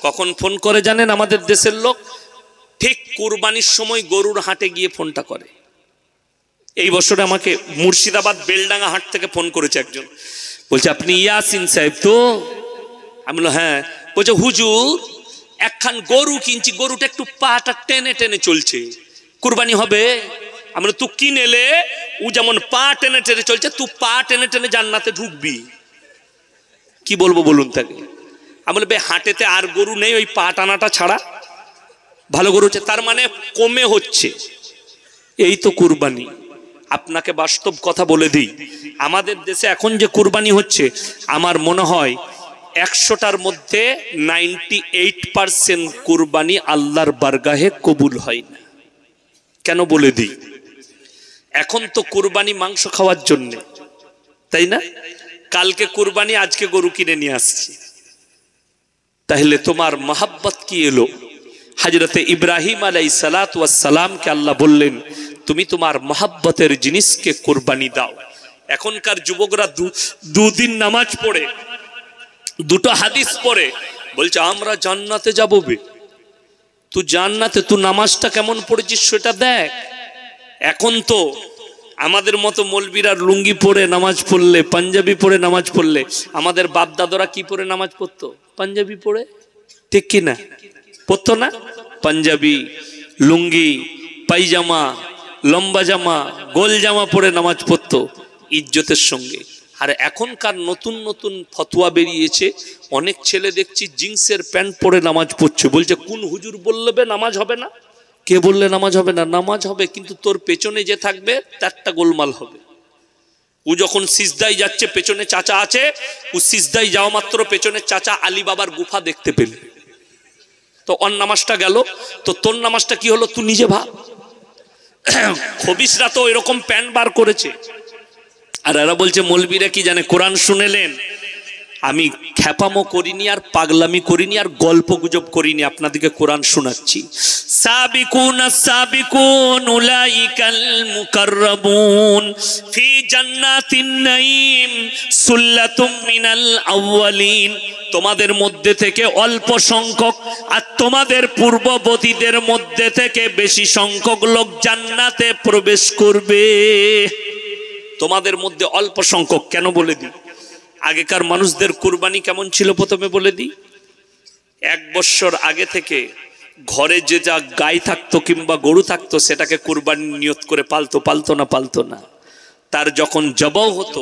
কখন ফোন করে জানেন আমাদের দেশের লোক? ঠিক কুরবানির সময় গরুর হাটে গিয়ে ফোনটা করে। এই বছরে আমাকে মুর্শিদাবাদ বেলডাঙ্গা হাট থেকে ফোন করেছে একজন, বলছে আপনি ইয়াসিন সাহেব তো? আমি বললাম হ্যাঁ। বলছে হুজুর একখান গরু কিনছি, গরুটা একটু পাটা টেনে টেনে চলছে, কুরবানি হবে? আমি বললাম তুই কিনেলে ও যেমন পা টেনে টেনে চলছে, তুই পা টেনে টেনে জান্নাতে ঢুকবি। কি বলবো বলুন তাকে? আমি বলবো হাটেতে আর গরু নেই ওই পা টানাটা ছাড়া, ভালো গরু হচ্ছে, তার মানে কমে হচ্ছে। এই তো কুরবানি। আপনাকে বাস্তব কথা বলে দিই, আমাদের দেশে এখন যে কুরবানি হচ্ছে, আমার মনে হয় 100টার মধ্যে 98% কুরবানি আল্লাহর বারগাহে কবুল হয় না। কেন বলে দিই, এখন তো কুরবানি মাংস খাওয়ার জন্য, তাই না? কালকে কুরবানি, আজকে গরু কিনে নিয়ে আসছি, তাহলে তোমার মহাব্বত কি এলো? হযরতে ইব্রাহিম আলাইহিসসালাতু ওয়াস সালামকে আল্লাহ বললেন তুমি তোমার মহাব্বতের জিনিসকে কুরবানি দাও। এখনকার যুবকরা দুদিন নামাজ পড়ে, দুটো হাদিস পড়ে, বলছে আমরা জান্নাতে যাবো। বে তুই জান্নাতে, তুই নামাজটা কেমন পড়েছিস সেটা দেখ। এখন তো আমাদের মতো মৌলবীরা লুঙ্গি পরে নামাজ পড়লে, পাঞ্জাবি পরে নামাজ পড়লে, আমাদের বাপ দাদারা কি পরে নামাজ পড়তো? পাঞ্জাবি পরে, ঠিক কি না? পড়তো না? পাঞ্জাবি, লুঙ্গি, পাইজামা, লম্বা জামা, গোল জামা পরে নামাজ পড়তো ইজ্জতের সঙ্গে। আর এখনকার নতুন নতুন ফতোয়া বেরিয়েছে, অনেক ছেলে দেখছি জিন্সের প্যান্ট পরে নামাজ পড়ছে। বলছে কোন হুজুর বললে নামাজ হবে না? কে বললে নামাজ হবে না? নামাজ হবে, কিন্তু তোর পেছনে যে থাকবে তারটা গোলমাল হবে। ও যখন সিজদায় যাচ্ছে, পেছনে চাচা আছে, ও সিজদায় যাওয়া মাত্র পেছনে চাচা আলী বাবার গুফা দেখতে পেলে, তো ওর নামাজটা গেল। তো তোর নামাজটা কি হলো তুই নিজে ভাব। খবিসরা তো এরকম প্যান্ট বার করেছে, আর এরা বলছে মৌলবীরা কি জানে, কোরআন শুনেলেন। আমি খ্যাপামো করিনি, আর পাগলামি করিনি, আর গল্প গুজব করিনি, আপনাদেরকে কোরআন শোনাচ্ছি। সাবিকুন সাবিকুন উলাইকাল মুকাররাবুন ফি জান্নাতিন নাঈম সুল্লাতুম মিনাল আউয়ালিন। তোমাদের মধ্যে থেকে অল্প সংখ্যক আর তোমাদের পূর্ববর্তীদের মধ্যে থেকে বেশি সংখ্যক লোক জান্নাতে প্রবেশ করবে। তোমাদের মধ্যে অল্প সংখ্যক কেন বলে দিই? আগেকার মানুষদের কুরবানি কেমন ছিল প্রথমে বলে দিই। 1 বছর আগে থেকে ঘরে যে যা গাই থাকতো কিংবা গরু থাকতো সেটাকে কুরবানি নিয়ত করে পালতো না। তার যখন জবাও হতো,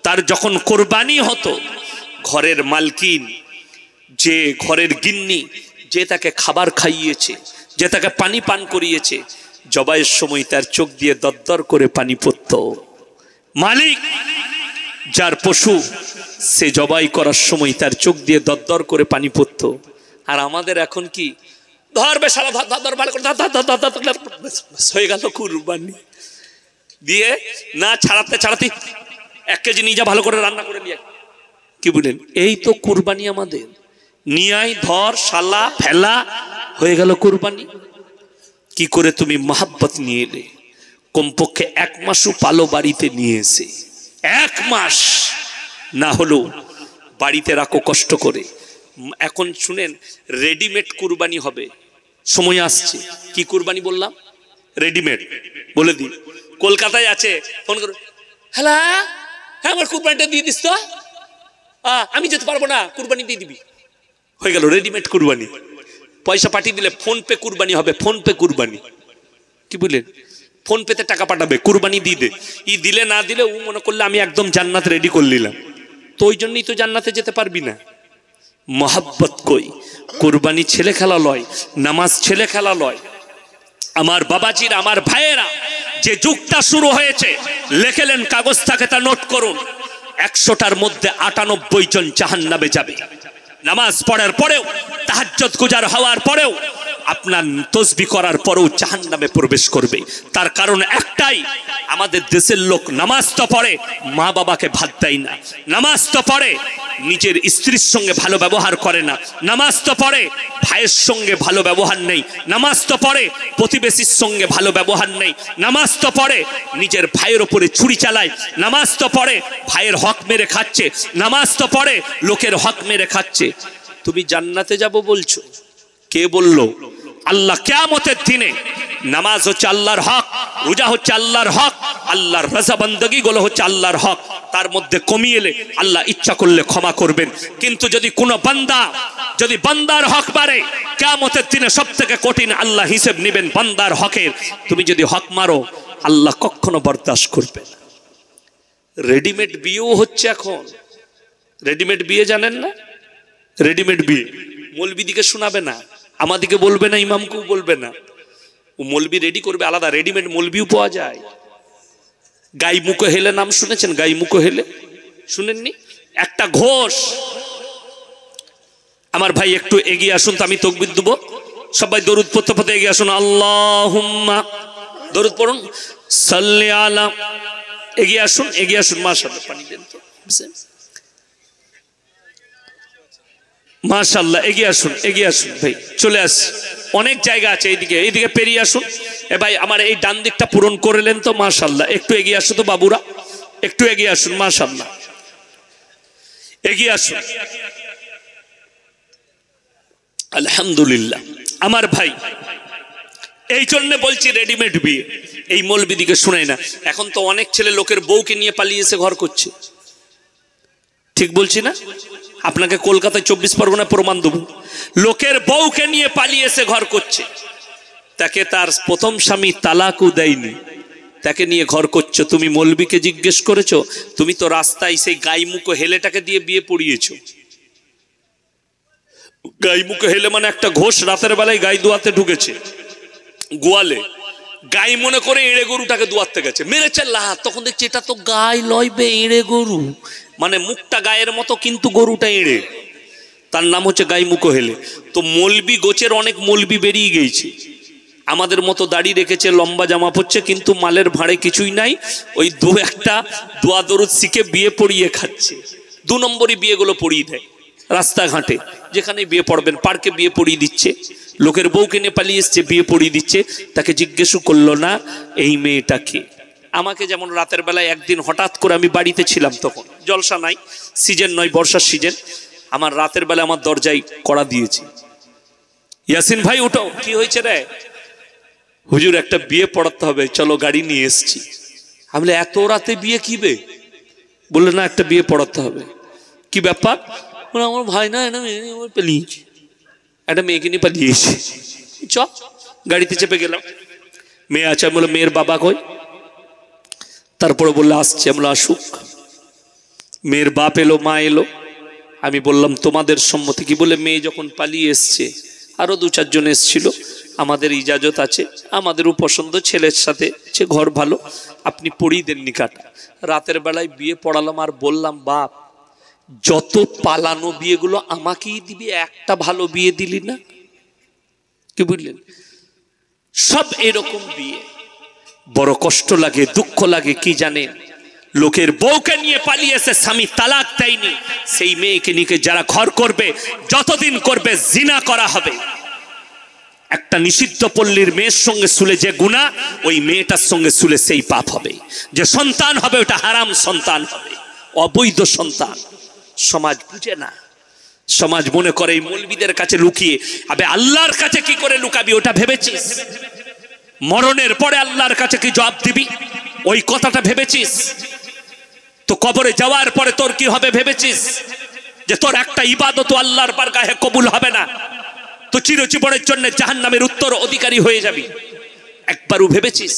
তার যখন কুরবানি হতো, ঘরের মালকিন, যে ঘরের গিন্নি, যে তাকে খাবার খাইয়েছে, যে তাকে পানি পান করিয়েছে, জবাইয়ের সময় তার চোখ দিয়ে দরদর করে পানি পড়তো। মালিক যার পশু, সে জবাই করার সময় তার চোখ দিয়ে দরদর করে পানি পড়তো। আর আমাদের এখন কি, ধরবে শালা, ধর ভালো করে, হয়ে গেল কুরবানি। দিয়ে না ছাড়াতে 1 কেজি নিয়ে যা, ভালো করে রান্না করে নিয়ে, কি বলেন? এই তো কুরবানি আমাদের। নিয়াই ধর শালা ফেলা, হয়ে গেল কুরবানি। কি করে তুমি মহাব্বত নিয়ে এলে? কমপক্ষে 1 মাসও পালো বাড়িতে নিয়ে এসে, 1 মাস না হলো বাড়িতে রাখো কষ্ট করে। এখন শুনেন, রেডিমেড কুরবানি হবে, সময় আসছে। কি কুরবানি বললাম? রেডিমেড। বলে দিই, কলকাতায় আছে, ফোন করো, হ্যালো হ্যাঁ আমার কুরবানিটা দিয়ে দিস তো। আমি যেতে পারবো না, কুরবানি দিয়ে দিবি। হয়ে গেল রেডিমেড কুরবানি। পয়সা পাঠিয়ে দিলে ফোন পে কুরবানি হবে, ফোন পে কুরবানি। কি বললেন? ফোন পেতে টাকা পাঠাবে, কুরবানি দিয়ে দে। ই দিলে না দিলে ও মনে করলে আমি একদম জান্নাত রেডি করে নিলাম, তো ওই জন্যই তো জান্নাতে যেতে পারবি না। মহাব্বত কই? কুরবানি ছেলে খেলা লয়, নামাজ ছেলে খেলা লয়। আমার বাবাজিরা, আমার ভাইয়েরা, যে যুগটা শুরু হয়েছে, লেখেলেন কাগজ থাকে তা নোট করুন, 100টার মধ্যে 98 জন জাহান্নামে যাবে। নামাজ পড়ার পরেও, তাহাজ্জুদ গুজার হওয়ার পরেও, আপনার তসবিহ করার পরেও জাহান্নামে প্রবেশ করবে। তার কারণ একটাই, আমাদের দেশের লোক নামাজ তো পড়ে, মা বাবাকে ভাত দেয় না। নামাজ তো পড়ে, নিজের স্ত্রীর সঙ্গে ভালো ব্যবহার করে না। নামাজ তো পড়ে, ভাইয়ের সঙ্গে ভালো ব্যবহার নেই। নামাজ তো পড়ে, প্রতিবেশীর সঙ্গে ভালো ব্যবহার নেই। নামাজ তো পড়ে, নিজের ভাইয়ের ওপরে ছুরি চালায়। নামাজ তো পড়ে, ভাইয়ের হক মেরে খাচ্ছে। নামাজ তো পড়ে, লোকের হক মেরে খাচ্ছে। তুমি জান্নাতে যাব বলছো? কে বলল? আল্লাহ কিয়ামতের দিনে নামাজ হচ্ছে আল্লাহর হক, রোজা হচ্ছে আল্লাহর হক, আল্লাহর রাজা বান্দাগি গুলো হচ্ছে আল্লাহর হক। তার মধ্যে কমিয়ে এলে আল্লাহ ইচ্ছা করলে ক্ষমা করবেন। কিন্তু যদি কোনো বান্দা যদি বান্দার হক বাড়ে, কিয়ামতের দিনে সবথেকে কঠিন আল্লাহ হিসেব নেবেন বান্দার হকের। তুমি যদি হক মারো আল্লাহ কখনো বরদাস্ত করবে না। রেডিমেড বিয়েও হচ্ছে এখন। রেডিমেড বিয়ে জানেন না? রেডিমেড বিয়ে মৌলবীদিকে শোনাবে না, আমাদিকে বলবে না, ইমামকেও বলবে না। ও মৌলবী রেডি করবে আলাদা। রেডিমেড মৌলবীও পাওয়া যায়। গাইমুখো হেলে নাম শুনেছেন? গাইমুখো হেলে শুনেননি? একটা ঘোষ। আমার ভাই একটু এগিয়ে আসুন তো, আমি তাকবীর দেব। সবাই দরুদ পড়তে পড়তে এগিয়ে আসুন। আল্লাহুম্মা, দরুদ পড়ুন। সাল্লি আলা, এগিয়ে আসুন, এগিয়ে আসুন। মাশাআল্লাহ, পানি দেন তো। মাশাআল্লাহ, এগিয়ে আসুন, এগিয়ে আসুন ভাই, চলে আস। অনেক জায়গা আছে এইদিকে, এইদিকে পেরিয়ে আসুন। এ ভাই আমার এই ডান দিকটা পূরণ করলেন তো, মাশাআল্লাহ। একটু এগিয়ে আসুন তো বাবুরা, একটু এগিয়ে আসুন। মাশাআল্লাহ, এগিয়ে আসুন। আলহামদুলিল্লাহ। আমার ভাই এই জন্য বলছি রেডিমেড বিয়ে এই মৌলবীদিকে শোনায় না। এখন তো অনেক ছেলে লোকের বউকে নিয়ে পালিয়ে এসে ঘর করছে। ঠিক বলছি না? আপনাকে কলকাতায় 24 পরগনায় প্রমাণ দেবো। লোকের বউকে নিয়ে পালিয়ে এসে ঘর করছে। তাকে তার প্রথম স্বামী তালাকও দেয়নি, তাকে নিয়ে ঘর করছো। তুমি মৌলবীকে জিজ্ঞেস করেছো? তুমি তো রাস্তায় সেই গাইমুখো হেলেটাকে দিয়ে বিয়ে পড়িয়েছো। গাইমুখো হেলে মানে একটা ঘোষ রাতের বেলায় গাই দোয়াতে ঢুকেছে গোয়ালে। গাই মনে করে এড়ে গরুটাকে দোয়াতে গেছে, মেরেছে লাহাত। তখন দেখছি এটা তো গাই লইবে, এড়ে গরু। মানে মুখটা গায়ের মতো কিন্তু গরুটা এড়ে। তার নাম হচ্ছে গাইমুখো হেলে। তো মৌলবী গোছের অনেক মৌলবী বেরিয়ে গেছে, আমাদের মতো দাড়ি রেখেছে, লম্বা জামা পরছে, কিন্তু মালের ভাঁড়ে কিছুই নাই। ওই দু একটা দোয়া দরুদ শিখে বিয়ে পড়িয়ে খাচ্ছে। 2 নম্বরই বিয়েগুলো পড়িয়ে দেয় রাস্তাঘাটে, যেখানে বিয়ে পড়বেন পার্কে বিয়ে পড়িয়ে দিচ্ছে। লোকের বউকে নিয়ে পালিয়ে এসছে, বিয়ে পড়িয়ে দিচ্ছে। তাকে জিজ্ঞেসও করলো না এই মেয়েটাকে। আমাকে যেমন রাতের বেলায় একদিন হঠাৎ করে, আমি বাড়িতে ছিলাম তখন, জলসা নাই, সিজন নয়, বর্ষার সিজন। আমার রাতের বেলা আমার দরজায় কড়া দিয়েছে, ইয়াসিন ভাই ওটাও কি হয়েছে রে? হুজুর একটা বিয়ে পড়াতে হবে, চলো গাড়ি নিয়ে এসছি। আমি বলি এত রাতে বিয়ে কি বে? বললো না একটা বিয়ে পড়াতে হবে। কি ব্যাপার? আমার ভাই না পালিয়েছে, একটা মেয়েকে নিয়ে পালিয়েছে। চ, গাড়িতে চেপে গেলাম। মেয়ে আছে, আমি বললাম মেয়ের বাবা কই? তারপরে বললো আসছে। আমরা আসুক। মেয়ের বাপ এলো, মা এলো। আমি বললাম তোমাদের সম্মতি কি? বলে মেয়ে যখন পালিয়ে এসছে, আরো 2-4 জন এসছিল, আমাদের ইজাজত আছে, আমাদেরও পছন্দ, ছেলের সাথে সে ঘর ভালো, আপনি পড়িয়ে দেন নিকাটা। রাতের বেলায় বিয়ে পড়ালাম। আর বললাম বাপ, যত পালানো বিয়েগুলো আমাকেই দিবি, একটা ভালো বিয়ে দিলি না। কি বুঝলেন? সব এরকম বিয়ে। বড় কষ্ট লাগে, দুঃখ লাগে। কি জানেন? লোকের বউকে নিয়ে পালিয়েছে, স্বামী তালাক দেয়নি, সেই মেয়েকে নিয়ে যারা ঘর করবে, যতদিন করবে জিনা করা হবে। একটা নিষিদ্ধ পল্লীর মেয়ের সঙ্গে শুলে যে গুনাহ, ওই মেয়েটার সঙ্গে শুলে সেই পাপ হবে। যে সন্তান হবে ওটা হারাম সন্তান হবে, অবৈধ সন্তান। সমাজ বুঝে না। সমাজ মনে করে এই মৌলবীদের কাছে লুকিয়ে, আবে আল্লাহর কাছে কি করে লুকাবি ওটা ভেবেছিস? মরণের পরে আল্লাহর কাছে কি জবাব দিবি ওই কথাটা ভেবেছিস? তো কবরে যাওয়ার পরে তোর কি হবে ভেবেছিস? যে তোর একটা ইবাদত আল্লাহর বারগাহে কবুল হবে না, তো চিরজীবনের জন্য জাহান্নামের উত্তর অধিকারী হয়ে যাবি। একবারও ভেবেছিস?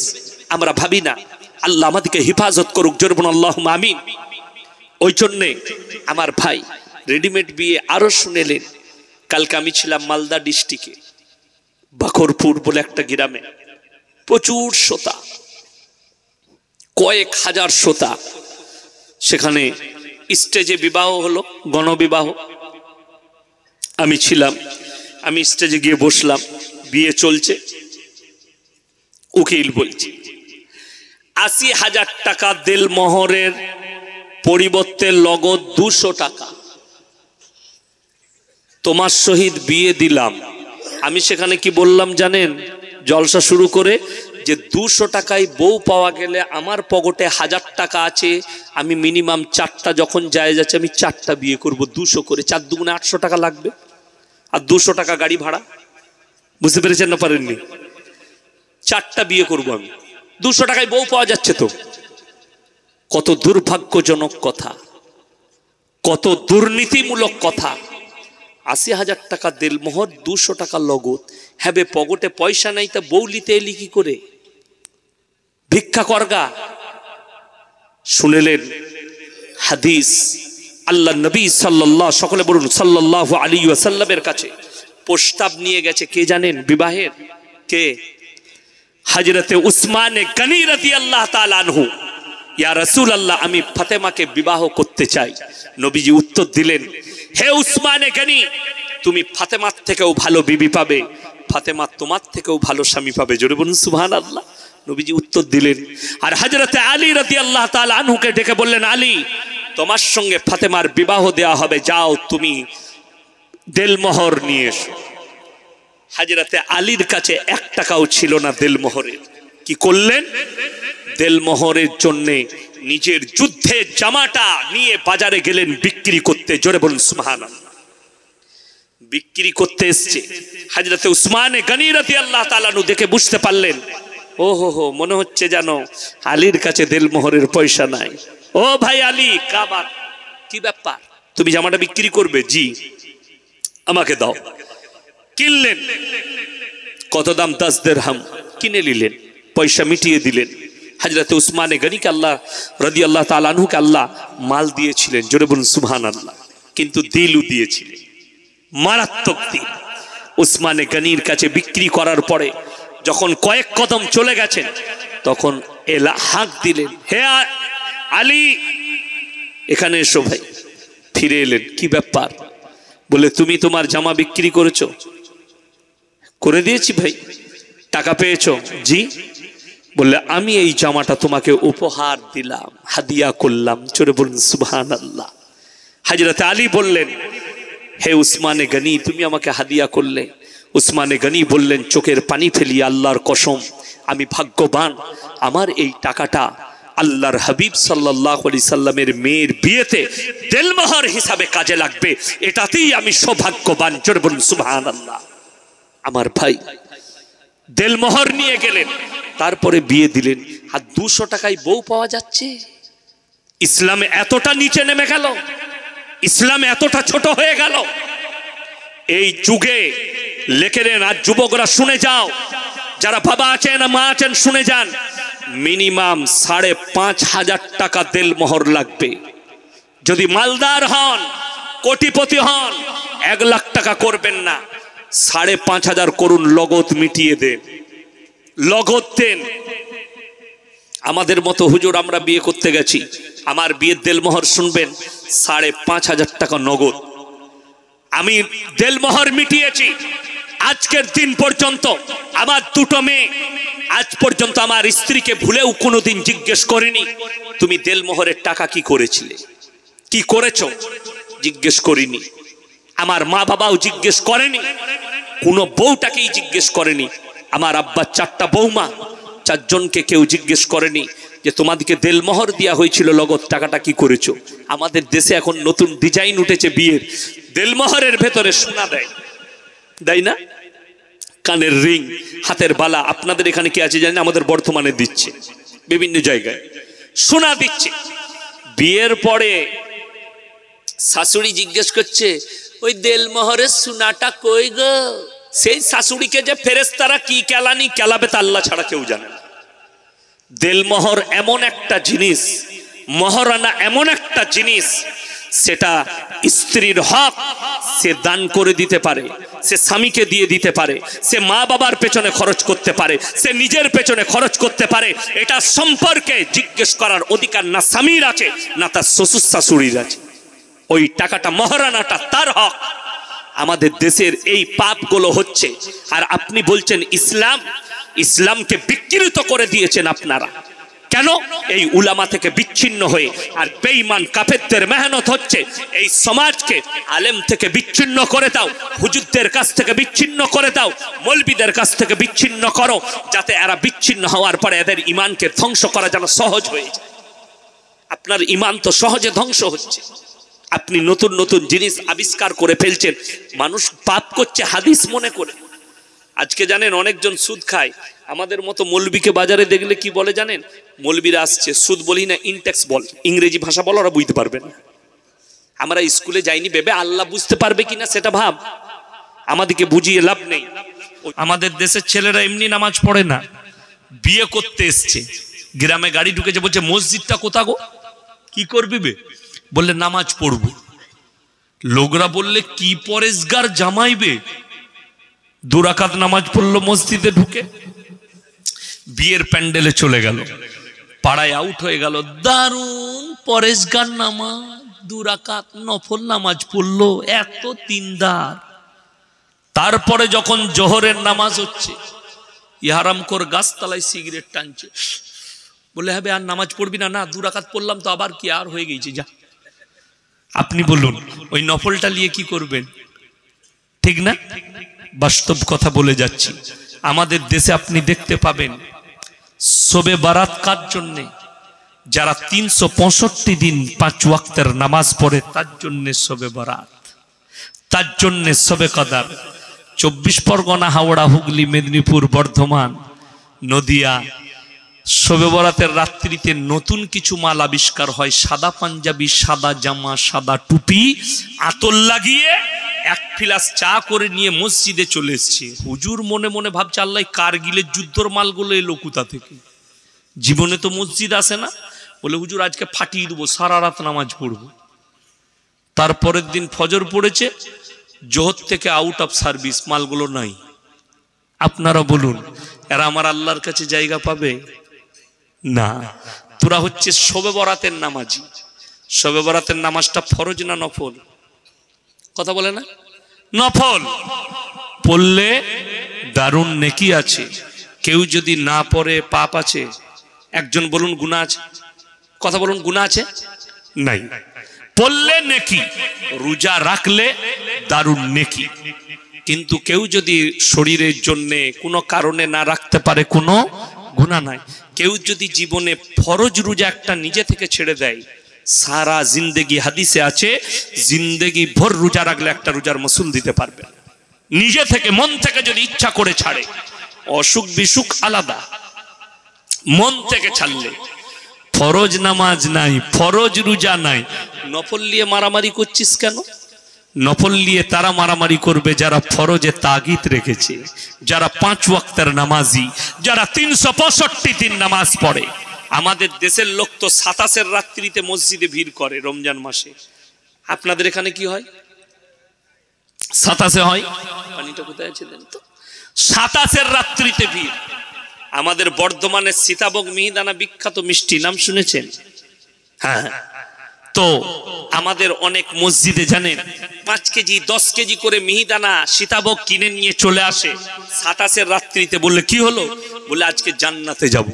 আমরা ভাবি না। আল্লাহ আমাদেরকে হেফাজত করুক, জোরে বলুন আল্লাহুম্মা আমিন। ওই জন্যে আমার ভাই রেডিমেড বিয়ে আরো শুনেলেন। কালকে আমি ছিলাম মালদা ডিস্ট্রিক্টে, বাখরপুর বলে একটা গ্রামে। প্রচুর শ্রোতা, কয়েক হাজার শ্রোতা। সেখানে স্টেজে বিবাহ হলো, গণবিবাহ। আমি ছিলাম, আমি স্টেজে গিয়ে বসলাম, বিয়ে চলছে। উকিল বলছে 80,000 টাকা দেলমোহরের পরিবর্তে লগদ 200 টাকা তোমার সহিত বিয়ে দিলাম। আমি সেখানে কি বললাম জানেন? জলসা শুরু করে যে 200 টাকায় বউ পাওয়া গেলে আমার পকেটে 1000 টাকা আছে, আমি মিনিমাম 4টা যখন জায়েজ আছে আমি 4টা বিয়ে করব 200 করে, 4 দুগুণে 800 টাকা লাগবে। আর 200 টাকা গাড়ি ভাড়া। বুঝতে পেরেছেন না পারেননি? 4টা বিয়ে করবো আমি, 200 টাকায় বউ পাওয়া যাচ্ছে তো। কত দুর্ভাগ্যজনক কথা, কত দুর্নীতিমূলক কথা। 80,000 টাকা দেলমোহর, 200 টাকা লগত। হ্যাঁ বে, পকেটে পয়সা নাই তা বউ লিতে এলি কি করে? ভিক্ষা করগা। শুনেলেন হাদিস, আল্লাহ নবী সাল্লাল্লাহু, সকলে বলুন সাল্লাল্লাহু আলাইহি ওয়াসাল্লামের কাছে প্রস্তাব নিয়ে গেছে কে জানেন? বিবাহের কে? হযরতে উসমানে গনি রাদিয়াল্লাহু তাআলা আনহু। ইয়া রাসূলুল্লাহ, আমি ফাতেমাকে বিবাহ করতে চাই। নবীজি উত্তর দিলেন, হে উসমানে গনি, তুমি ফাতেমার থেকেও ভালো বিবি পাবে, ফাতেমা তোমার থেকেও ভালো স্বামী পাবে। জোরে বলুন সুবহানাল্লাহ। নবীজি উত্তর দিলেন। আর হযরতে আলী রাদিয়াল্লাহু তাআলা আনহুকে ডেকে বললেন, আলী, তোমার সঙ্গে ফাতেমার বিবাহ দেয়া হবে, যাও তুমি দেলমোহর নিয়ে এসো। হযরতে আলীর কাছে 1 টাকাও ছিল না দেলমোহরের। কি করলেন? দেলমোহরের জন্য নিজের যুদ্ধের জামাটা নিয়ে বাজারে গেলেন বিক্রি করতে। জোরে বলুন সুবহানাল্লাহ। বিক্রি করতে এসছে। হযরতে উসমানে গনি রাদিয়াল্লাহু তাআলা আনহু দেখে বুঝতে পারলেন, ও হো, মনে হচ্ছে জানো আলীর কাছে দেলমোহরের পয়সা নাই। ও ভাই আলী, কাবার কি ব্যাপার? তুমি জামাটা বিক্রি করবে? জি। আমাকে দাও। কিনলেন। কত দাম? 10 দিরহাম। কিনে নিলেন, পয়সা মিটিয়ে দিলেন। হযরতে উসমানে গনিকে আল্লাহ রাদিয়াল্লাহু তাআলা আনহুকে আল্লাহ মাল দিয়েছিলেন। জোরে বলুন সুবহানাল্লাহ। কিন্তু দিলও দিয়েছিলেন, মারাত্মক দিল। উসমানে গনির কাছে বিক্রি করার পরে যখন কয়েক কদম চলে গেছেন, তখন এলা হাঁক দিলেন, হে আলী, এখানে এসো ভাই। ফিরে এলেন। কি ব্যাপার? বলে, তুমি তোমার জামা বিক্রি করেছো? করে দিয়েছি ভাই। টাকা পেয়েছো? জি। বললে, আমি এই জামাটা তোমাকে উপহার দিলাম, হাদিয়া করলাম। চলে বলুন সুবহানাল্লাহ। হযরতে আলী বললেন, হে উসমানে গনি, তুমি আমাকে হাদিয়া করলে। উসমানে গনি বললেন চোখের পানি ফেলিয়ে, আল্লাহর কসম, আমি ভাগ্যবান, আমার এই টাকাটা আল্লাহর হাবিব সাল্লাল্লাহু আলাইহি সাল্লামের মেয়ের বিয়েতে দেলমোহর হিসাবে কাজে লাগবে, এটাতেই আমি সৌভাগ্যবান। জোরে বলুন সুবহানাল্লাহ। আমার ভাই দেলমোহর নিয়ে গেলেন, তারপরে বিয়ে দিলেন। আর 200 টাকায় বউ পাওয়া যাচ্ছে। ইসলামে এতটা নিচে নেমে গেল, ইসলাম এতটা ছোট হয়ে গেল। এই যুগে লেখে নেন, আর যুবকরা শুনে যাও, যারা বাবা আছেন মা আছেন শুনে যান, মিনিমাম 5,500 টাকা দেলমোহর লাগবে। যদি মালদার হন, কোটিপতি হন, 1 লাখ টাকা করবেন না, 5,500 করুন, লগত মিটিয়ে দেন, লগত দেন। আমাদের মতো হুজুর, আমরা বিয়ে করতে গেছি, আমার বিয়ের দেলমোহর শুনবেন 5,500 টাকা নগদ। আমি দেলমোহর মিটিয়েছি। আজকের দিন পর্যন্ত আমার 2টো মেয়ে আজ পর্যন্ত আমার স্ত্রীকে ভুলেও কোনোদিন জিজ্ঞেস করিনি, তুমি দেলমোহরের টাকা কি করেছিলে, কি করেছো, জিজ্ঞেস করিনি। আমার মা বাবাও জিজ্ঞেস করেনি, কোনো বউটাকেই জিজ্ঞেস করেনি। আমার আব্বার 4টা বৌমা, 4 জনকে কেউ জিজ্ঞেস করেনি যে তোমাদেরকে দেলমোহর দেওয়া হয়েছিল, লগত টাকাটা কি করেছো। আমাদের দেশে এখন নতুন ডিজাইন উঠেছে বিয়ের, দেলমোহরের ভেতরে সোনা দেয়, দেয় না? কানের রিং, হাতের বালা। আপনাদের এখানে কি আছে জানেন? আমাদের বর্তমানে দিচ্ছে, বিভিন্ন জায়গায় সোনা দিচ্ছে। বিয়ের পরে শাশুড়ি জিজ্ঞেস করছে, ওই দেলমোহরের সোনাটা কই গো? সেই শাশুড়িকে যে ফেরেশতারা কি কেলানি কেলাবে তা আল্লাহ ছাড়া কেউ জানে না। দেলমোহর এমন একটা জিনিস, মহারানা এমন একটা জিনিস, সেটা স্ত্রীর হক সে দান করে দিতে পারে, সে স্বামীকে দিয়ে দিতে পারে, সে মা বাবার পেছনে খরচ করতে পারে, সে নিজের পেছনে খরচ করতে পারে। এটা সম্পর্কে জিজ্ঞেস করার অধিকার না স্বামীর আছে না তার শ্বশুর শাশুড়ির আছে। ওই টাকাটা, মহারানাটা তার হক। আমাদের দেশের এই পাপগুলো হচ্ছে, আর আপনি বলছেন ইসলাম, ইসলামকে বিকৃত করে দিয়েছেন আপনারা। কেন? এই উলামা থেকে বিচ্ছিন্ন হয়ে। আর বেঈমান কাফেরদের মেহনত হচ্ছে এই সমাজকে আলেম থেকে বিচ্ছিন্ন করে দাও, হুজুরদের কাছ থেকে বিচ্ছিন্ন করে দাও, মৌলবীদের কাছ থেকে বিচ্ছিন্ন করো, যাতে এরা বিচ্ছিন্ন হওয়ার পরে এদের ইমানকে ধ্বংস করা যেন সহজ হয়ে যায়। আপনার ইমান তো সহজে ধ্বংস হচ্ছে। আপনি নতুন নতুন জিনিস আবিষ্কার করে ফেলছেন, মানুষ পাপ করছে হাদিস মনে করে। আজকে জানেন অনেকজন সুদ খায়, আমাদের মতো মৌলবীকে বাজারে দেখলে কি বলে জানেন? মৌলবীরা আসছে, সুদ বলি না ইনটেক্স বল, ইংরেজি ভাষা বল, ওরা বুঝতে পারবে না। আমরা স্কুলে যাইনি ভেবে আল্লাহ বুঝতে পারবে কিনা সেটা ভাব, আমাদেরকে বুঝিয়ে লাভ নেই। আমাদের দেশের ছেলেরা এমনি নামাজ পড়ে না, বিয়ে করতে এসছে, গ্রামে গাড়ি ঢুকেছে, বলছে মসজিদটা কোথা গো, কি করবি বে? বললে নামাজ পড়বো। লোকরা বললে কি পরেশগার জামাইবে, 2 রাকাত নামাজ পড়লো মসজিদে ঢুকে, বিয়ের প্যান্ডেলে চলে গেল, পাড়ায় আউট হয়ে গেল। দারুণ পরেশগার নামাজ, 2 রাকাত নফল নামাজ পড়লো, এত দিনদার। তারপরে যখন জোহরের নামাজ হচ্ছে, ইহারামখোর গাছতলায় সিগারেট টানছে, বলে হবে আর নামাজ পড়বি না? না, 2 রাকাত পড়লাম তো, আবার কি আর হয়ে গেছে, যা। আপনি বলুন ওই নফলটা নিয়ে কি করবেন? ঠিক না? বাস্তব কথা বলে যাচ্ছি। আমাদের দেশে আপনি দেখতে পাবেন শবে বারাত কার জন্যে? যারা 365 দিন 5 ওয়াক্তের নামাজ পড়ে তার জন্যে শবে বারাত, তার জন্যে শবে কদর। 24 পরগনা, হাওড়া, হুগলি, মেদিনীপুর, বর্ধমান, নদিয়া, শবে বরাতের রাত্রিতে নতুন কিছু মাল আবিষ্কার হয়, সাদা পাঞ্জাবি, সাদা জামা, সাদা টুপি, আতর লাগিয়ে 1 ফিলাস চা করে নিয়ে মসজিদে চলে এসছে। হুজুর মনে মনে ভাবছে আল্লাহ কারগিলের যুদ্ধর মালগুলো এলো কোথা থেকে, জীবনে তো মসজিদ আসে না। বলে হুজুর আজকে ফাটিয়ে দেবো, সারা রাত নামাজ পড়বো। তারপরের দিন ফজর পড়েছে, জোহর থেকে আউট অফ সার্ভিস, মালগুলো নাই। আপনারা বলুন এরা আমার আল্লাহর কাছে জায়গা পাবে? না। তোরা হচ্ছে শবে বরাতের নামাজি। শবে বরাতের নামাজটা ফরজ না নফল? কথা বলে না? নফল। পড়লে দারুণ নেকি আছে, কেউ যদি না পড়ে পাপ আছে। একজন বলুন গুনাহ আছে? কথা বলুন গুনাহ আছে? নাই। পড়লে নেকি, রোজা রাখলে দারুণ নেকি। কিন্তু কেউ যদি শরীরের জন্য কোনো কারণে না রাখতে পারে, কোনো গুনাহ নাই। কেউ যদি জীবনে ফরজ রোজা একটা নিজে থেকে ছেড়ে দেয়, সারা জিন্দেগি, হাদিসে আছে জিন্দেগি ভর রোজা রাখলে একটা রোজার মাসুল দিতে পারবে। নিজে থেকে মন থেকে যদি ইচ্ছা করে ছাড়ে, অসুখ বিসুখ আলাদা, মন থেকে ছাড়লে। ফরজ নামাজ নাই, ফরজ রোজা নাই, নফল নিয়ে মারামারি করছিস কেন? নফল নিয়ে তারা মারামারি করবে যারা ফরজে তাগিদ রেখেছে, যারা 5 ওয়াক্তের নামাজি, যারা 365 দিন নামাজ পড়ে। আমাদের দেশের লোক তো 27 রাত্রিতে মসজিদে ভিড় করে রমজান মাসে। আপনাদের এখানে কি হয়? 27 হয়? পানিটা কোথায় আছে দেন তো? 27 রাত্রিতে ভিড়। আমাদের বর্ধমানের সীতাভোগ মিহিদানা বিখ্যাত মিষ্টি, নাম শুনেছেন? হ্যাঁ। তো আমাদের অনেক মসজিদে জানেন 5 কেজি 10 কেজি করে মিহিদানা সীতাভোগ কিনে নিয়ে চলে আসে 27 রাত্রিতে। বললে কি হলো? বলে আজকে জান্নাতে যাব।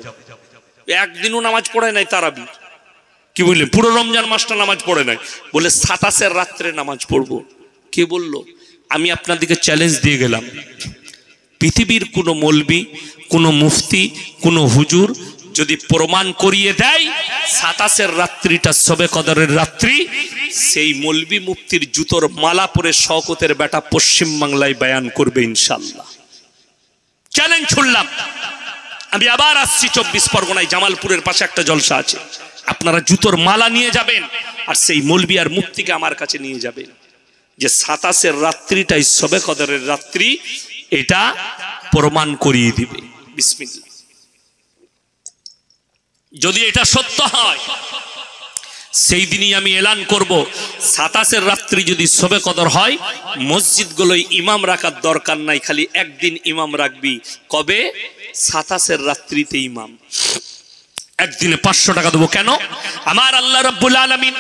একদিনও নামাজ পড়ে নাই তারাবি, কি বললেন? পুরো রমজান মাসটা নামাজ পড়ে নাই, বলে 27 রাত্রে নামাজ পড়বো। কে বললো? আমি আপনাদেরকে চ্যালেঞ্জ দিয়ে গেলাম, পৃথিবীর কোনো মৌলবি, কোনো মুফতি, কোনো হুজুর যদি প্রমাণ করিয়ে দেয় 27 রাত্রিটা শবে কদরের রাত্রি, সেই মৌলবি মুফতির জুতোর মালা পরে শওকতের বেটা পশ্চিম বাংলায় বয়ান করবে ইনশাআল্লাহ। চ্যালেঞ্জ ছুড়লাম। আমি আবার আসছি 24 পরগনায়, জামালপুরের পাশে একটা জলসা আছে, আপনারা জুতোর মালা নিয়ে যাবেন আর সেই মৌলবি আর মুফতিকে আমার কাছে নিয়ে যাবেন, যে 27 রাত্রিটাই শবে কদরের রাত্রি, এটা প্রমাণ করিয়ে দিবে। বিসমিল্লাহ। যদি এটা সত্য হয় সেই দিনই আমি এলান করব 27 রাত্রি যদি শবে কদর হয়, মসজিদগুলোয় ইমাম রাখার দরকার নাই, খালি একদিন ইমাম রাখবি। কবে? 27 রাত্রিতে ইমাম। একদিনে 500 টাকা দেবো। কেন? আমার আল্লাহ রাব্বুল আলামিন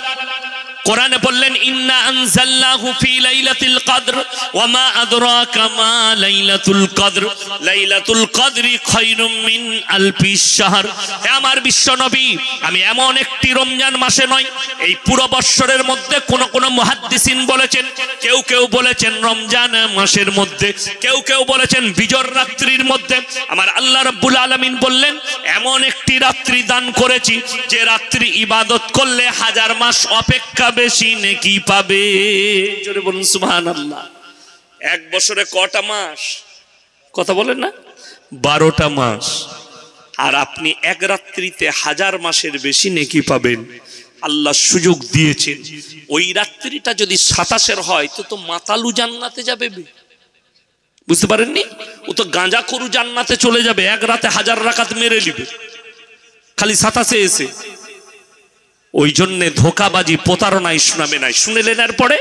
কোরআনে বললেন, ইন্না আনজালনাহু ফি লাইলাতুল কদর ওয়া মা আদরাকা মা লাইলাতুল কদর লাইলাতুল কদরি খায়রুম মিন আলফি শাহর। হে আমার বিশ্ব নবী, আমি এমন একটি রমজান মাসে নয়, এই পুরো বৎসরের মধ্যে কোন কোন মুহাদ্দিসিন বলেছেন, কেউ কেউ বলেছেন রমজান মাসের মধ্যে, কেউ কেউ বলেছেন বিজর রাত্রির মধ্যে। আমার আল্লাহ রাব্বুল আলামিন বললেন, এমন একটি রাত্রি দান করেছি যে রাত্রি ইবাদত করলে 1000 মাস অপেক্ষা বেশি নেকি পাবে। জোরে বলুন সুবহানাল্লাহ। এক বছরে কটা মাস? কথা বলেন না, 12টা মাস। আর আপনি এক রাত্রিতে 1000 মাসের বেশি নেকি পাবেন। আল্লাহ সুযোগ দিয়েছেন, ওই রাত্রিটা যদি 27-এর হয় তো মাতালু জান্নাতে যাবে। বুঝতে পারেননি? ও তো গাঁজা করু জান্নাতে চলে যাবে, এক রাতে 1000 রাকাত মেরে নিবে খালি 27-এ এসে। ওই জন্য ধোকাবাজি প্রতারণায় শোনাবে নাই। শুনেলেন এরপরে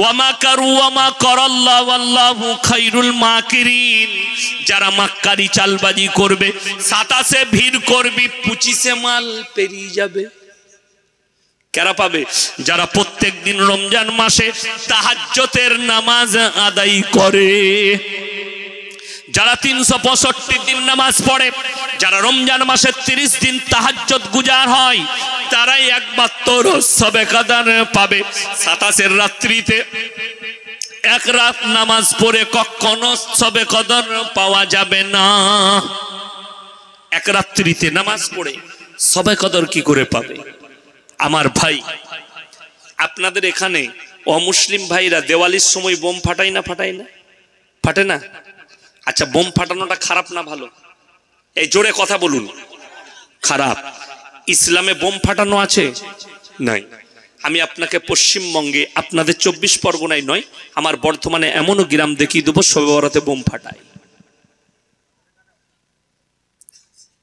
ওয়ামা কারু ওয়ামা করাল্লাহু ওয়াল্লাহু খায়রুল মাকিরিন। যারা মাক্কারি চালবাজি করবে, 27-এ ভিড় করবি, 25-এ মাল পেরিয়ে যাবে। কারা পাবে? যারা প্রত্যেক দিন রমজান মাসে তাহাজ্জুদের নামাজ আদায় করে, যারা 365 দিন নামাজ পড়ে, যারা রমজান মাসে 30 দিন তাহাজ্জুদ গুজার হয়, তারাই একমাত্র সবে কদর পাবে। 27-এর রাত্রিতে এক রাত নামাজ পড়ে কখনো সবে কদর পাওয়া যাবে না। এক রাত্রিতে নামাজ পড়ে সবে কদর কি করে পাবে? আমার ভাই, আপনাদের এখানে অমুসলিম ভাইরা দেওয়ালির সময় বোম ফাটায় না? ফাটায় না? ফাটে না? আচ্ছা, বোম ফাটানোটা খারাপ না ভালো? এই জোরে কথা বলুন। খারাপ। ইসলামে বোম ফাটানো আছে? নাই। আমি আপনাকে পশ্চিমবঙ্গে, আপনাদের 24 পরগনায় নয়, আমার বর্তমানে এমনও গ্রাম দেখিয়ে দেবো শবে বরাতে বোম ফাটায়।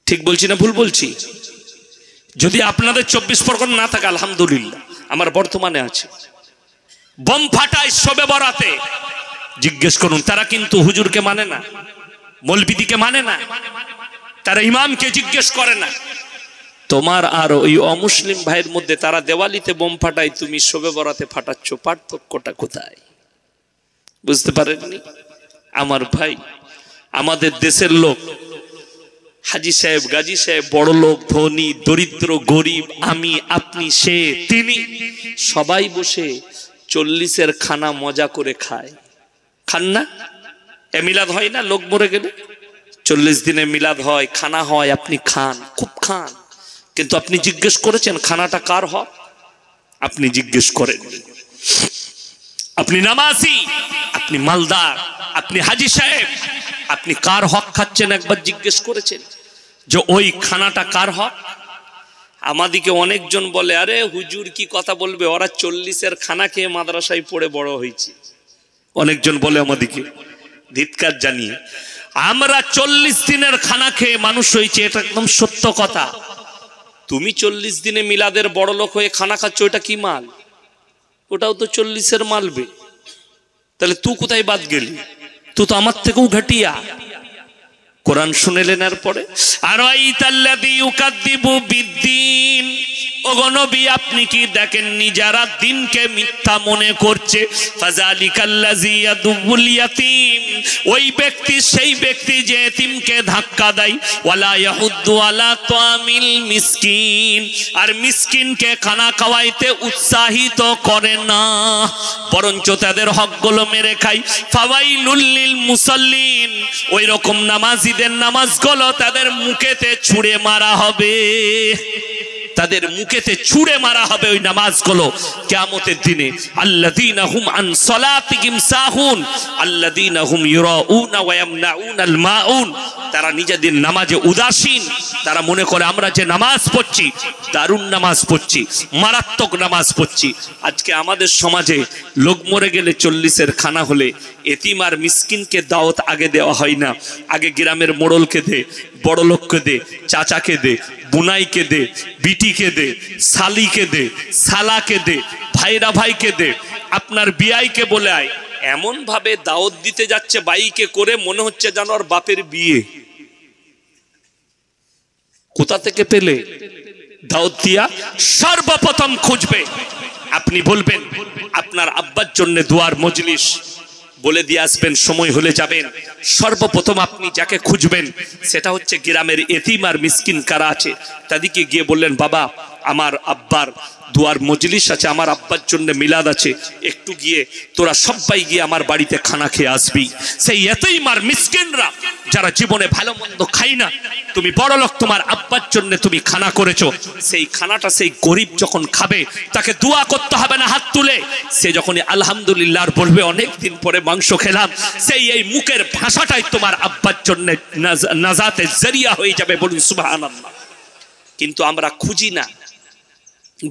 ঠিক বলছি না ভুল বলছি? যদি আপনাদের 24 পরগনা না থাকে আলহামদুলিল্লাহ, আমার বর্তমানে আছে। বোম ফাটায় শবে বরাতে। জিজ্ঞেস করুন, তারা কিন্তু হুজুরকে মানে না, মৌলবিদিকে মানে না, তারা ইমামকে জিজ্ঞেস করে না। তোমার আর ওই অমুসলিম ভাইয়ের মধ্যে তারা দেওয়ালিতে বোম ফাটায়, তুমি শবে বরাতে ফাটাচ্ছ, পার্থক্যটা কোথায়? বুঝতে পারেননি? আমার ভাই, আমাদের দেশের লোক, হাজি সাহেব, গাজী সাহেব, বড় লোক, ধনী, দরিদ্র, গরিব, আমি, আপনি, সে, তিনি, সবাই বসে 40-এর খানা মজা করে খায়। খান না? এ মিলাদ হয় না? লোক মরে গেলে 40 দিনে মিলাদ হয়, খানা হয়, আপনি খান, খুব খান। কিন্তু আপনি জিজ্ঞেস করেছেন খানাটা কার হক? আপনি জিজ্ঞেস করেননি। আপনি নামাজি, আপনি মালদার, আপনি হাজি সাহেব, আপনি কার হক খাচ্ছেন একবার জিজ্ঞেস করেছেন যে ওই খানাটা কার হক? আমাদিকে অনেকজন বলে, আরে হুজুর কি কথা বলবে, ওরা 40-এর খানা খেয়ে মাদ্রাসায় পড়ে বড় হয়েছে। অনেকজন বলে আমাদিকে, ধিক্কার জানিয়ে। আমরা 40 দিনের খানা খেয়ে মানুষ হয়েছে, এটা একদম সত্য কথা। তুমি 40 দিনে মিলাদের বড় লোক হয়ে খানা খাচ্ছ, ওটা কি মাল? ওটাও তো 40-এর মালবে। তাহলে তুই কোথায় বাদ গেলি? তুই তো আমার থেকেও ঘাটিয়া। কোরআন শুনেলেন এরপরে, আর আইতাল্লাযী ইউকাযযিবু বিদ্দীন। ওগো নবী, আপনি কি দেখেননি যারা দিনকে মিথ্যা মনে করছে? ফাযালিকাল্লাযী ইয়াদুল ইয়াতীম। ওই ব্যক্তি, সেই ব্যক্তি যে এতিমকে ধাক্কা দেয়। ওয়ালা ইয়াহুদ্দু আলা তামিল মিসকিন। আর মিসকিনকে খানা খাওয়াইতে উৎসাহিত করে না, বরঞ্চ তাদের হকগুলো মেরে খায়। ফাওয়াইলুল লিল মুসাল্লিন। ওই রকম নামাজিদের নামাজগুলো তাদের মুখেতে ছুঁড়ে মারা হবে, তাদের মুখেতে ছুঁড়ে মারা হবে ওই নামাজগুলো কিয়ামতের দিনে। আল্লাযীনা হুম আন সালাতিহিম সাহুন আল্লাযীনা হুম ইউরাউনা ওয়া ইয়ামনাউনাল মাউন। তারা নিজেদের নামাজে উদাসীন। তারা মনে করে আমরা যে নামাজ পড়ছি, দারুণ নামাজ পড়ছি, মারাত্মক নামাজ পড়ছি। আজকে আমাদের সমাজে লোক মরে গেলে 40-এর খানা হলে এতিম আর মিসকিনকে দাওয়াত আগে দেওয়া হয় না। আগে গ্রামের মোড়লকে দে, বড় লোককে দে, চাচাকে দে, বুনাইকে দে, বিটিকে দে, শালিকে দে, শালাকে দে, ভাইরা ভাইকে দে, আপনার বিয়াইকে বলে আয়। এমন ভাবে দাওয়াত দিতে যাচ্ছে বাইকে করে, মনে হচ্ছে যেন ওর বাপের বিয়ে। কোথা থেকে পেলে? দাওয়াত দিয়া সর্বপ্রথম খুঁজবে। আপনি বলবেন আপনার আব্বার জন্য দুয়ার মজলিস, বলে দিয়ে আসবেন, সময় হলে যাবেন। সর্বপ্রথম আপনি যাকে খুঁজবেন সেটা হচ্ছে গ্রামের এতিম আর মিসকিন কারা আছে, তাদেরকে গিয়ে বললেন, বাবা আমার আব্বার দুয়ার মজলিস আছে, আমার আব্বার জন্য মিলাদ আছে, একটু গিয়ে তোরা সবাই গিয়ে আমার বাড়িতে খানা খেয়ে আসবি। সেই এতইম আর মিসকিনরা যারা জীবনে ভালো মন্দ খাই না, তুমি বড় লোক, তোমার আব্বার জন্য তুমি খানা করেছো, সেই খানাটা সেই গরিব যখন খাবে তাকে দোয়া করতে হবে না হাত তুলে, সে যখনই আলহামদুলিল্লাহ বলবে অনেক দিন পরে মাংস খেলাম, সেই এই মুখের ভাষাটাই তোমার আব্বার জন্য নাজাতের জরিয়া হয়ে যাবে। বলুন সুবহানাল্লাহ। কিন্তু আমরা খুঁজি না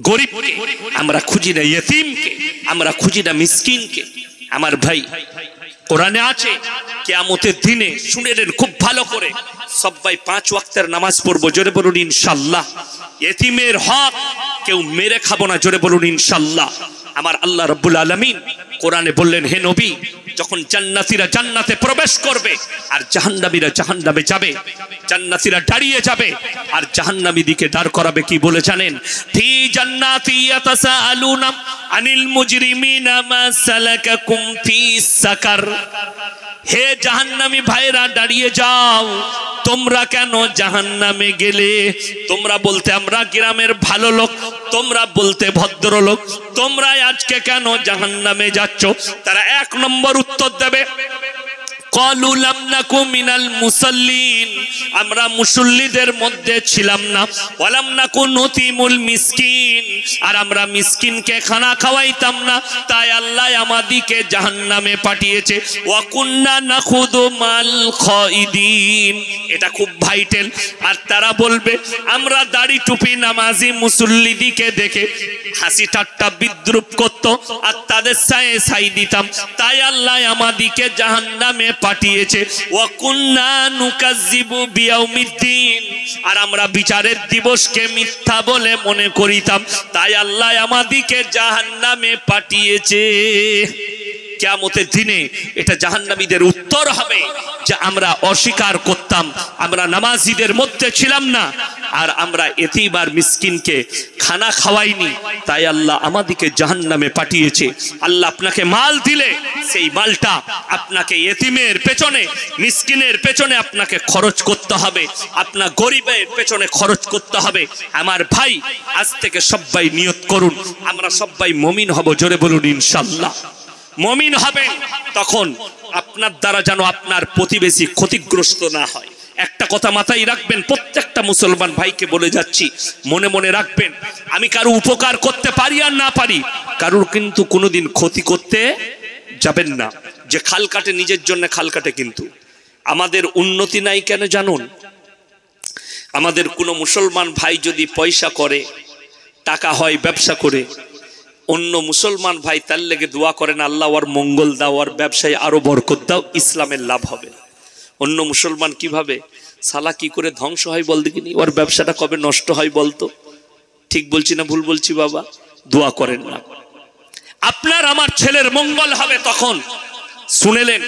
গরিবকে, আমরা খুঁজি না ইয়েতিমকে, আমরা খুঁজি না মিসকিনকে। আমার ভাই, কোরআনে আছে কিয়ামতের দিনে, শুনে নেন খুব ভালো করে, সবাই 5 ওয়াক্তের নামাজ পড়বো, জোরে বলুন ইনশাআল্লাহ। ইয়েতিমের হক কেউ মেরে খাবো না, জোরে বলুন ইনশাআল্লাহ। আমার আল্লাহ রাব্বুল আলামিন কোরআনে বললেন, হে নবী, যখন জান্নাতীরা জান্নাতে প্রবেশ করবে আর জাহান্নামীরা জাহান্নামে যাবে, জান্নাতীরা দাঁড়িয়ে যাবে আর জাহান্নামী দিকে দাঁড় করাবে, কি বলে জানেন? ফি জান্নাতি ইয়াতাসাআলুনা আনিল মুজরিমিনা মা সালাকাকুম ফিস সাকার। হে জাহান্নামী ভাইরা, দাঁড়িয়ে যাও, তোমরা কেন জাহান্নামে গেলে? তোমরা বলতে আমরা গ্রামের ভালো লোক, তোমরা বলতে ভদ্রলোক, তোমরা আজকে কেন জাহান্নামে যাচ্ছ? তারা 1 নম্বর উত্তর দেবে, ক্বালু লাম নাকু মিনাল মুসাল্লিন, আমরা মুসল্লিদের মধ্যে ছিলাম না, ওয়ালাম নাকু নুতিমুল মিসকিন, আর আমরা মিসকিনকে খানা খাওয়াইতাম না, তাই আল্লাহ আমাদিকে জাহান্নামে পাঠিয়েছে। ওয়া কুন্না নাখুদু মাল খাইদিন, এটা খুব ভাইটাল। আর তারা বলবে, আমরা দাড়ি টুপি নামাজি মুসল্লিদিকে দেখে হাসি ঠাট্টা বিদ্রুপ করত আর তাদের সায়ে সাই দিতাম, তাই আল্লাহ আমাদিকে জাহান্নামে পাঠিয়েছে। ওয়া কুন্না নুকাজ্জিবু বিয়াউমিদ্দিন, আর আমরা বিচারের দিবসকে মিথ্যা বলে মনে করিতাম, তাই আল্লাহ আমাদিকে জাহান্নামে পাঠিয়েছে। কিয়ামতের দিনে এটা জাহান্নামীদের উত্তর হবে যে আমরা অস্বীকার করতাম, আমরা নামাজীদের মধ্যে ছিলাম না, আর আমরা এতিম আর মিসকিনকে খানা খাওয়াইনি, তাই আল্লাহ আমাদেরকে জাহান্নামে পাঠিয়েছে। আল্লাহ আপনাকে মাল দিলে সেই মালটা আপনাকে এতিমের পেছনে, মিসকিনের পেছনে আপনাকে খরচ করতে হবে, আপনার গরিবের পেছনে খরচ করতে হবে। আমার ভাই, আজ থেকে সবাই নিয়ত করুন, আমরা সবাই মুমিন হব, জোরে বলুন ইনশাআল্লাহ। মুমিন হবেন তখন আপনার দ্বারা যেন আপনার প্রতিবেশী ক্ষতিগ্রস্ত না হয়। একটা কথা মাথায় রাখবেন, প্রত্যেকটা মুসলমান ভাইকে বলে যাচ্ছি, মনে মনে রাখবেন, আমি কারো উপকার করতে পারি আর না পারি, কারোর কিন্তু কোনোদিন ক্ষতি করতে যাবেন না। যে খাল কাটে নিজের জন্য খাল কাটে, কিন্তু আমাদের উন্নতি নাই কেন জানুন? আমাদের কোনো মুসলমান ভাই যদি পয়সা করে, টাকা হয় ব্যবসা করে, অন্য মুসলমান ভাই তার লেগে দোয়া করেন, আল্লাহ ওর মঙ্গল দাও, ওর ব্যবসায় আরো বরকত দাও, ইসলামের লাভ হবে। অন্য মুসলমান কিভাবে সালা কি করে ধ্বংস হয় বল দেখিনি, ওর ব্যবসাটা কবে নষ্ট হয় বলতো? ঠিক বলছি না ভুল বলছি বাবা? দোয়া করেন না। আপনার আমার ছেলের মঙ্গল হবে তখন। শুনেলেন,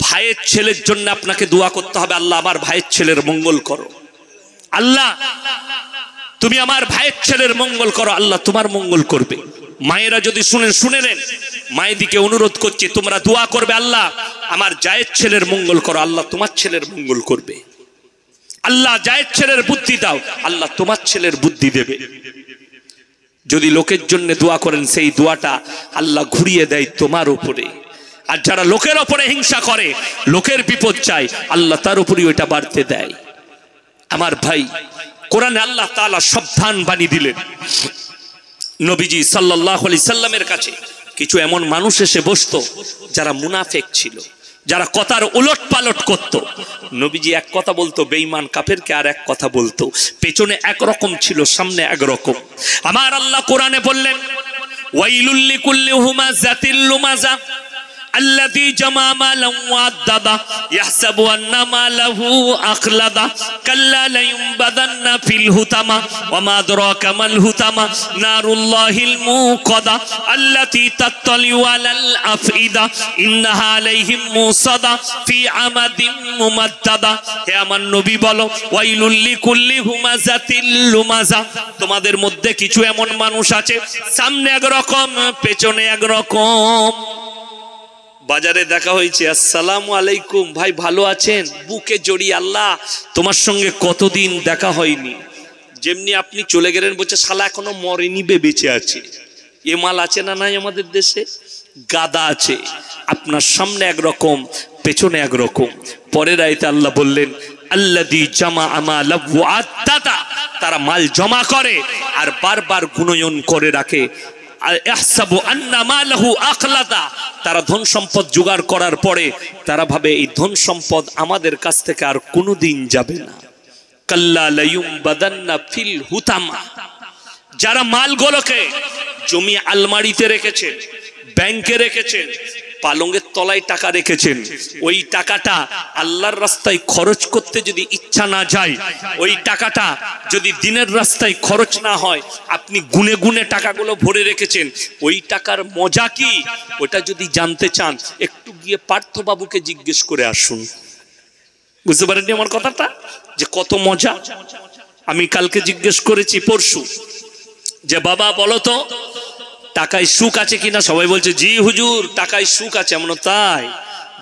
ভাইয়ের ছেলের জন্য আপনাকে দোয়া করতে হবে, আল্লাহ আমার ভাইয়ের ছেলের মঙ্গল করো, আল্লাহ তুমি আমার ভাইয়ের ছেলের মঙ্গল করো, আল্লাহ তোমার মঙ্গল করবে। মায়েরা যদি শুনে নেন, মায়েদিকে অনুরোধ করছি, তোমরা দোয়া করবে, আল্লাহ আমার জায়ের ছেলের মঙ্গল করো, আল্লাহ তোমার ছেলের মঙ্গল করবে। আল্লাহ জায়ের ছেলের বুদ্ধি দাও, আল্লাহ তোমার ছেলের বুদ্ধি দেবে। যদি লোকের জন্য দোয়া করেন, সেই দোয়াটা আল্লাহ ঘুরিয়ে দেয় তোমার উপরে। আর যারা লোকের উপরে হিংসা করে, লোকের বিপদ চায়, আল্লাহ তার উপরই ওইটা বাড়তে দেয়। আমার ভাই, কোরআনে আল্লাহ তাআলা সাবধান বাণী দিলেন। নবীজি সাল্লাল্লাহু আলাইহি সাল্লামের কাছে কিছু এমন মানুষ এসে বসতো যারা মুনাফিক ছিল, যারা কথার উলট পালট করত। নবীজি এক কথা বলতো বেঈমান কাফেরকে, আর এক কথা বলতো, পেছনে একরকম ছিল, সামনে একরকম। আমার আল্লাহ কোরআনে বললেন, ওয়াইলুল লিকুল্লি হুমাযাতিল লুমাযা الذي جمع مالا وعدده يحسب أن ماله أخلده كلا لينبذن في الحطمة وما أدراك ما الحطمة نار الله الموقدة التي تطلع على الأفئدة إنها عليهم موصدة في عمد ممددة। হে আমার নবী বলো, ওয়াইলুল লিকুল্লি হুমাযাতিল লুমাযা, তোমাদের মধ্যে কিছু এমন মানুষ আছে, সামনে একরকম পেছনে একরকম। বাজারে দেখা হয়েছে, আসসালামু আলাইকুম ভাই, ভালো আছেন? বুকে জড়িয়ে, আল্লাহ তোমার সঙ্গে কতদিন দেখা হয়নি, যেমনি আপনি চলে গেলেন বলছে শালা এখনো মরেনি বেঁচে আছে। এ মাল আছে না নাই আমাদের দেশে? গাদা আছে, আপনার সামনে একরকম পেছনে একরকম। পরের আয়াতে আল্লাহ বললেন আল্লাযী জামা আমালা ওয়া আদ্দাদা, তারা মাল জমা করে আর বারবার গুণয়ন করে রাখে। ইহসাবু আন্না মালাহু আখলাদা, তারা ধন সম্পদ জোগাড় করার পরে তারা ভাবে এই ধন সম্পদ আমাদের কাছ থেকে আর কোনোদিন যাবে না। কাল্লা লায়ুমবাদান্না ফিল হুতামা, যারা মালগুলোকে জমি আলমারিতে রেখেছেন, ব্যাংকে রেখেছেন, পালঙ্গের তলায় টাকা রেখেছেন, ওই টাকাটা আল্লাহর রাস্তায় খরচ করতে যদি ইচ্ছা না যায়, ওই টাকাটা যদি দিনের রাস্তায় খরচ না হয়, আপনি গুনে গুনে টাকাগুলো ভরে রেখেছেন, ওই টাকার মজা কি ওটা যদি জানতে চান একটু গিয়ে পার্থবাবুকে জিজ্ঞেস করে আসুন। বুঝতে পারেননি আমার কথাটা, যে কত মজা। আমি কালকে জিজ্ঞেস করেছি পরশু, যে বাবা বলো তো টাকায় সুখ আছে কিনা? সবাই বলছে জি হুজুর টাকায় সুখ আছে। এমন তাই?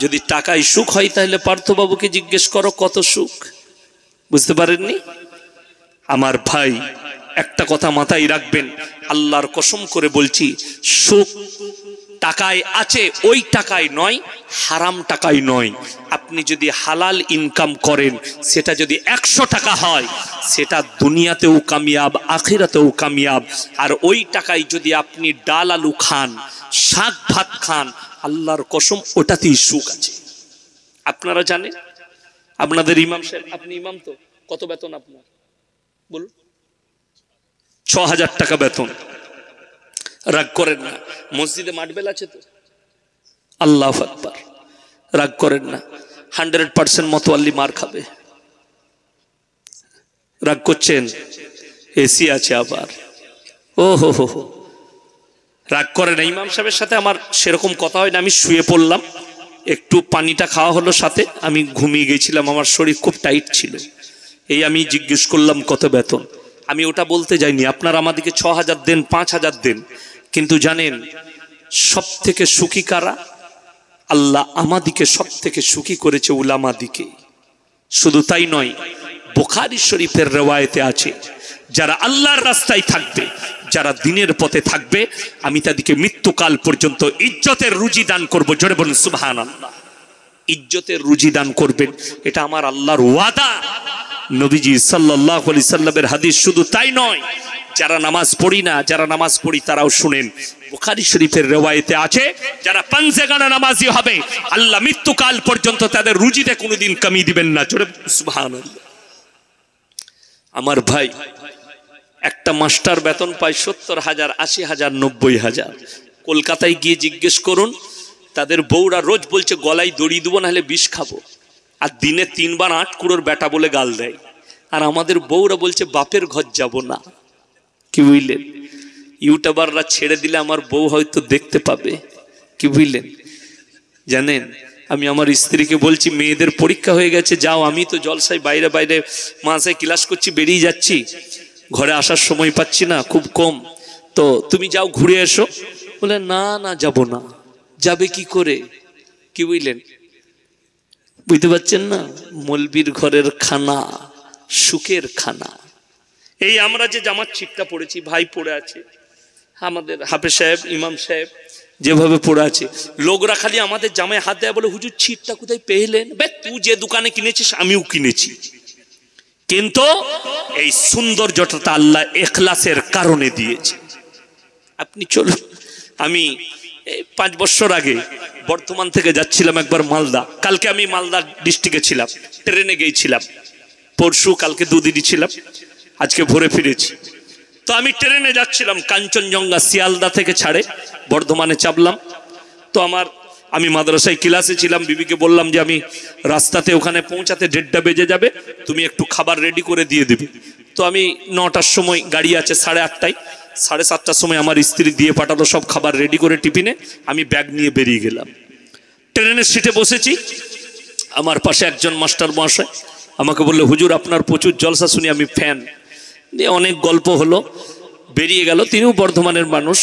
যদি টাকায় সুখ হয় তাহলে পার্থবাবুকে জিজ্ঞেস করো কত সুখ। বুঝতে পারেননি আমার ভাই? একটা কথা মাথায় রাখবেন, আল্লাহর কসম করে বলছি, সুখ টাকায় আছে, ওই টাকায় নয়, হারাম টাকায় নয়। আপনি যদি হালাল ইনকাম করেন, সেটা যদি 100 টাকা হয়, সেটা দুনিয়াতেও কামিয়াব, আখিরাতেও কামিয়াব। আর ওই টাকায় যদি আপনি ডাল আলু খান, শাক ভাত খান, আল্লাহর কসম ওটাতেই সুখ আছে। আপনারা জানেন আপনাদের ইমাম সাহেব, আপনি ইমাম তো, কত বেতন আপনার বলুন? 6000 টাকা বেতন। রাগ করেন না, মসজিদে মাঠবেল আছে তো, আল্লাহু আকবার, রাগ করেন না। 100% মতওয়াল্লি মার খাবে। রাগ করছেন? এসি আছে আবার, ও হো হো হো, রাগ করে না। ইমাম সাহেবের সাথে আমার সেরকম কথা হয় না, আমি শুয়ে পড়লাম, একটু পানিটা খাওয়া হলো, সাথে আমি ঘুমিয়ে গেছিলাম, আমার শরীর খুব টাইট ছিল। এই আমি জিজ্ঞেস করলাম কত বেতন। আমি ওটা বলতে যাইনি, আপনারা আমাদেরকে 6000 দেন, 5000 দেন, কিন্তু জানেন সব থেকে সুখী কারা? আল্লাহ আমাদিকে সব থেকে সুখী করেছে উলামাদিকে। শুধু তাই নয়, বুখারী শরীফের রিওয়ায়েতে আছে, যারা আল্লাহর রাস্তায় থাকবে, যারা দিনের পথে থাকবে, আমি তাদেরকে মৃত্যুকাল পর্যন্ত ইজ্জতের রুজি দান করব। জোরে বলুন সুবহানাল্লাহ। ইজ্জতের রুজি দান করবেন, এটা আমার আল্লাহর ওয়াদা। নবীজি সাল্লাল্লাহু আলাইহি সাল্লামের হাদিস। শুধু তাই নয়, যারা নামাজ পড়ি না, যারা নামাজ পড়ি তারাও শুনেন, বুখারী শরীফের রিওয়ায়েতে আছে, যারা পাঞ্জেগানা নামাজি হবে, আল্লাহ মৃত্যুকাল পর্যন্ত তাদের রুজিতে কোনোদিন কমি দিবেন না। জোরে সুবহানাল্লাহ। আমার ভাই, একটা মাস্টার বেতন পায় 70,000, 80,000, 90,000। কলকাতায় গিয়ে জিজ্ঞেস করুন, তাদের বউরা রোজ বলছে গলায় দড়ি দেবো নাহলে বিষ খাবো, আর দিনে 3 বার 8 কুড়োর বেটা বলে গাল দেয়। আর আমাদের বউরা বলছে বাপের ঘর যাব না। কি বুঝলেন? ইউটিউবাররা ছেড়ে দিলে আমার বউ হয়তো দেখতে পাবে। কি বুঝলেন? জানেন, আমি আমার স্ত্রীকে বলছি মেয়েদের পরীক্ষা হয়ে গেছে, যাও, আমি তো জলসায় বাইরে বাইরে মাসে ক্লাস করছি, বেরিয়ে যাচ্ছি, ঘরে আসার সময় পাচ্ছি না, খুব কম, তো তুমি যাও ঘুরে এসো। বলে না না যাব না। যাবে কি করে? কি বুঝলেন? বুঝতে পারছেন না? মলবির ঘরের খানা সুখের খানা। এই আমরা যে জামাত ছিটটা পড়েছি, ভাই পড়ে আছে, আমাদের হাফেজ সাহেব, ইমাম সাহেব যেভাবে পড়ে আছে, লোকরা খালি আমাদের জামায় হাত দেয়, বলে হুজুর ছিটটা কোথায় পেলেন? বে তুই যে দোকানে কিনেছিস আমিও কিনেছি, কিন্তু এই সৌন্দর্যটা আল্লাহ ইখলাসের কারণে দিয়েছে। আপনি চলুন, আমি 5 বছর আগে বর্ধমান থেকে যাচ্ছিলাম একবার মালদা। কালকে আমি মালদা ডিস্ট্রিক্টে ছিলাম, ট্রেনে গিয়েছিলাম। পরশু কালকে 2 দিনই ছিলাম, আজকে ভোরে ফিরেছি। তো আমি ট্রেনে যাচ্ছিলাম, কাঞ্চনজঙ্ঘা শিয়ালদা থেকে ছাড়ে, বর্ধমানে চাপলাম। তো আমি মাদ্রাসায় ক্লাসে ছিলাম, বিবিকে বললাম যে আমি রাস্তাতে ওখানে পৌঁছাতে 1:30 বেজে যাবে, তুমি একটু খাবার রেডি করে দিয়ে দেবে। তো আমি 9টার সময়, গাড়ি আছে 8:30টায়, 7:30টার সময় আমার স্ত্রী দিয়ে পাঠালো সব খাবার রেডি করে টিফিনে। আমি ব্যাগ নিয়ে বেরিয়ে গেলাম, ট্রেনের সিটে বসেছি। আমার পাশে একজন মাস্টার মহাশয় আমাকে বললো হুজুর আপনার প্রচুর জলসা শুনি, আমি ফ্যান। দিয়ে অনেক গল্প হলো, বেরিয়ে গেল। তিনিও বর্ধমানের মানুষ,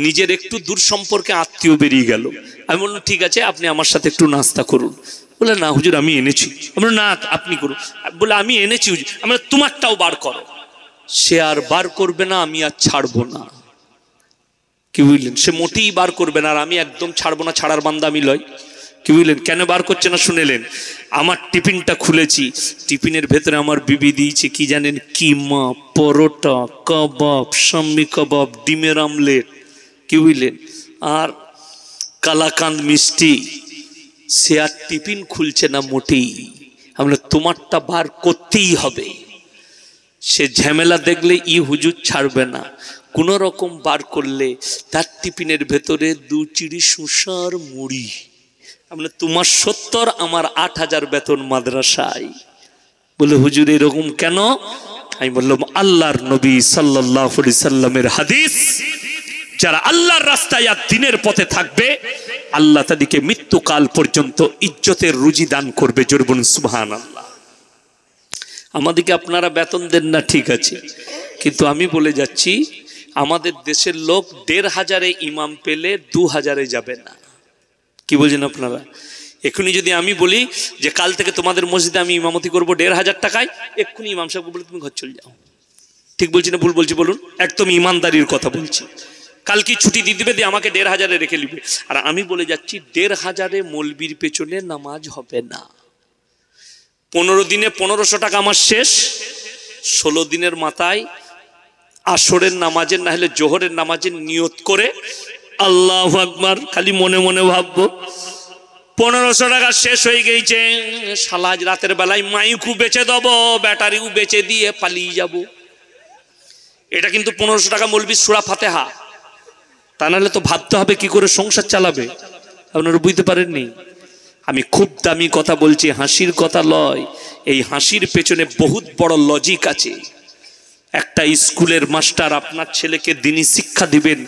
নিজের একটু দূর সম্পর্কে আত্মীয় বেরিয়ে গেল। আমি বললাম ঠিক আছে, আপনি আমার সাথে একটু নাস্তা করুন। বলে না হুজুর আমি এনেছি। আমি বললাম না আপনি করুন। বলে আমি এনেছি হুজুর। আমি তোমারটাও বার করো। সে আর বার করবে না, আমি আর ছাড়বো না। কি বুঝলেন? সে মোটেই বার করবে না, আর আমি একদম ছাড়বো না, ছাড়ার বান্দা আমি লয়। কি বুঝলেন? কেন বার করছে না শুনেলেন? আমার টিফিনটা খুলেছি, টিফিনের ভেতরে আমার বিবি দিয়েছে কি জানেন? কিমা, পরোটা, কাবাব, শাম্মি কাবাব, ডিমের আমলেট, কি বুঝলেন, আর কালাকান্দ মিষ্টি। সে আর টিফিন খুলছে না মোটেই। আমরা তোমারটা বার করতেই হবে। সে ঝামেলা দেখলে হুজুর ছাড়বে না, কোন রকম বার করলে তার টিফিনের ভেতরে 2 চিড়ি শসার মুড়ি। আমরা তোমার 70, আমার 8000 বেতন মাদ্রাসায়। বলে হুজুর এরকম কেন? আমি বললাম আল্লাহর নবী সাল্লাল্লাহু আলাইহি সাল্লামের হাদিস, যারা আল্লাহর রাস্তায় আর দ্বীনের পথে থাকবে আল্লাহ তাদেরকে মৃত্যুকাল পর্যন্ত ইজ্জতের রুজি দান করবে। জোরে বলুন সুবহানাল্লাহ। আমাদেরকে আপনারা বেতন দেন না, ঠিক আছে, কিন্তু আমি বলে যাচ্ছি আমাদের দেশের লোক 1500 ইমাম পেলে 2000 যাবে না। কি বলছেন আপনারা? এক্ষুনি যদি আমি বলি যে কাল থেকে তোমাদের মসজিদে আমি ইমামতি করবো 1500 টাকায়, এক্ষুনি ইমাম সাহেব বলে তুমি ঘর চলে যাও। ঠিক বলছি না ভুল বলছি বলুন? একদম ইমানদারির কথা বলছি। কাল কি ছুটি দিয়ে দিবে, দিয়ে আমাকে 1500 রেখে নিবে। আর আমি বলে যাচ্ছি 1500 মৌলবীর পেছনে নামাজ হবে না। 15 দিনে 1500 টাকা আমার শেষ। 16 দিনের মাথায় আসরের নামাজের না হলে জোহরের নামাজের নিয়ত করে আল্লাহু আকবার খালি মনে মনে ভাববো 1500 টাকা শেষ হয়ে গেছে, শালা আজ রাতের বেলায় মাইকু বেচে দেবো, ব্যাটারিও বেচে দিয়ে পালিয়ে যাব। এটা কিন্তু 1500 টাকা মৌলবীর সূরা ফাতিহা। তা নাহলে তো ভাবতে হবে কি করে সংসার চালাবে। আপনারা বুঝতে পারেননি? আমি খুব দামি কথা বলছি, হাসির কথা লয়। এই হাসির পেছনে বহুত বড় লজিক আছে। একটা স্কুলের মাস্টার আপনার ছেলেকে দ্বীনি শিক্ষা দিবেন,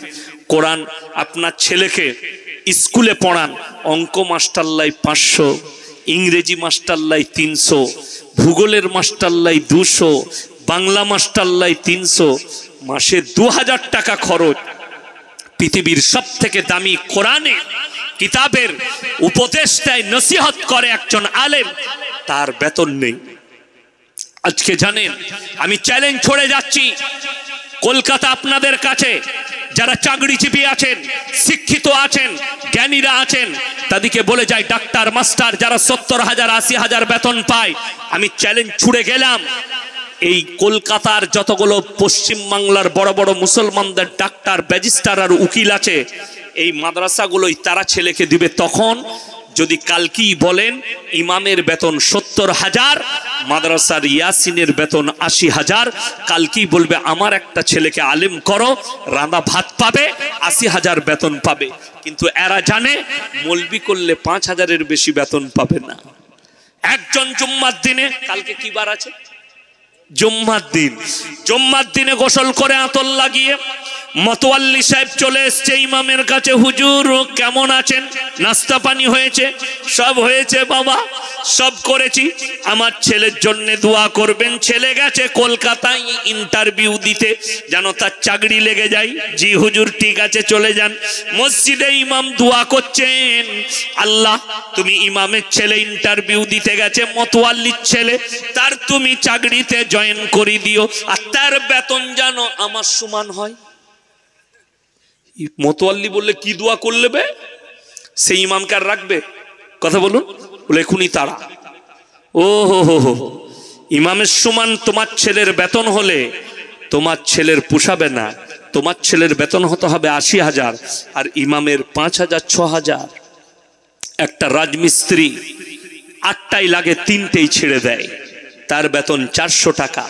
কোরআন আপনার ছেলেকে স্কুলে পড়ান, অঙ্ক মাস্টার লাই 500, ইংরেজি মাস্টার লাই 300, ভূগোলের মাস্টার লাই 200, বাংলা মাস্টার লাই 300, মাসে 2000 টাকা খরচ। পৃথিবীর সব থেকে দামি কোরআনে কিতাবের উপদেশ দেয়, নসিহত করে একজন আলেম, তার বেতন নেই। আজকে জানেন আমি চ্যালেঞ্জ ছড়ে যাচ্ছি কলকাতা আপনাদের কাছে, যারা চাকরিজীবী আছেন, শিক্ষিত আছেন, জ্ঞানীরা আছেন, তাদেরকে বলে যায় ডাক্তার মাস্টার যারা 70,000 80,000 বেতন পায়, আমি চ্যালেঞ্জ ছুড়ে গেলাম এই কলকাতার যতগুলো পশ্চিম বাংলার বড় বড় মুসলমানদের ডাক্তার, ব্যারিস্টার আর উকিল আছে, এই মাদ্রাসাগুলোই তারা ছেলেকে দিবে। তখন যদি কালকেই বলেন ইমামের বেতন 70,000, মাদ্রাসার ইয়াসিনের বেতন 80,000, কালকেই বলবে আমার একটা ছেলেকে আলেম করো, রাঁধা ভাত পাবে, 80,000 বেতন পাবে। কিন্তু এরা জানে মৌলবি করলে 5,000-এর বেশি বেতন পাবে না। একজন জুম্মার দিনে, কালকে কি বার আছে? জুম্মার দিন। জুম্মার দিনে গোসল করে আতর লাগিয়ে মতোয়াল্লি সাহেব চলে এসছে ইমামের কাছে, হুজুর কেমন আছেন? নাস্তা পানি হয়েছে? সব হয়েছে বাবা, সব করেছি, আমার ছেলের জন্য দোয়া করবেন, ছেলে গেছে কলকাতায় ইন্টারভিউ দিতে, যেন তার চাকরি লেগে যায়। জি হুজুর ঠিক আছে চলে যান। মসজিদে ইমাম দোয়া করছেন, আল্লাহ তুমি ইমামের ছেলে ইন্টারভিউ দিতে গেছে, মতোয়াল্লির ছেলে, তার তুমি চাকরিতে জয়েন করে দিও, আর তার বেতন যেন আমার সমান হয়। মতোয়াল্লি বললে কি দোয়া করলে বে? সেই ইমামকে আর রাখবে? কথা বলুন। বলে এখনই তারা। ও হো হো হো, ইমামের সমান তোমার ছেলের বেতন হলে তোমার ছেলের পোষাবে না, তোমার ছেলের বেতন হতে হবে 80,000, আর ইমামের 5,000 6,000। একটা রাজমিস্ত্রি 8টাই লাগে 3টেই ছেড়ে দেয়, তার বেতন 400 টাকা,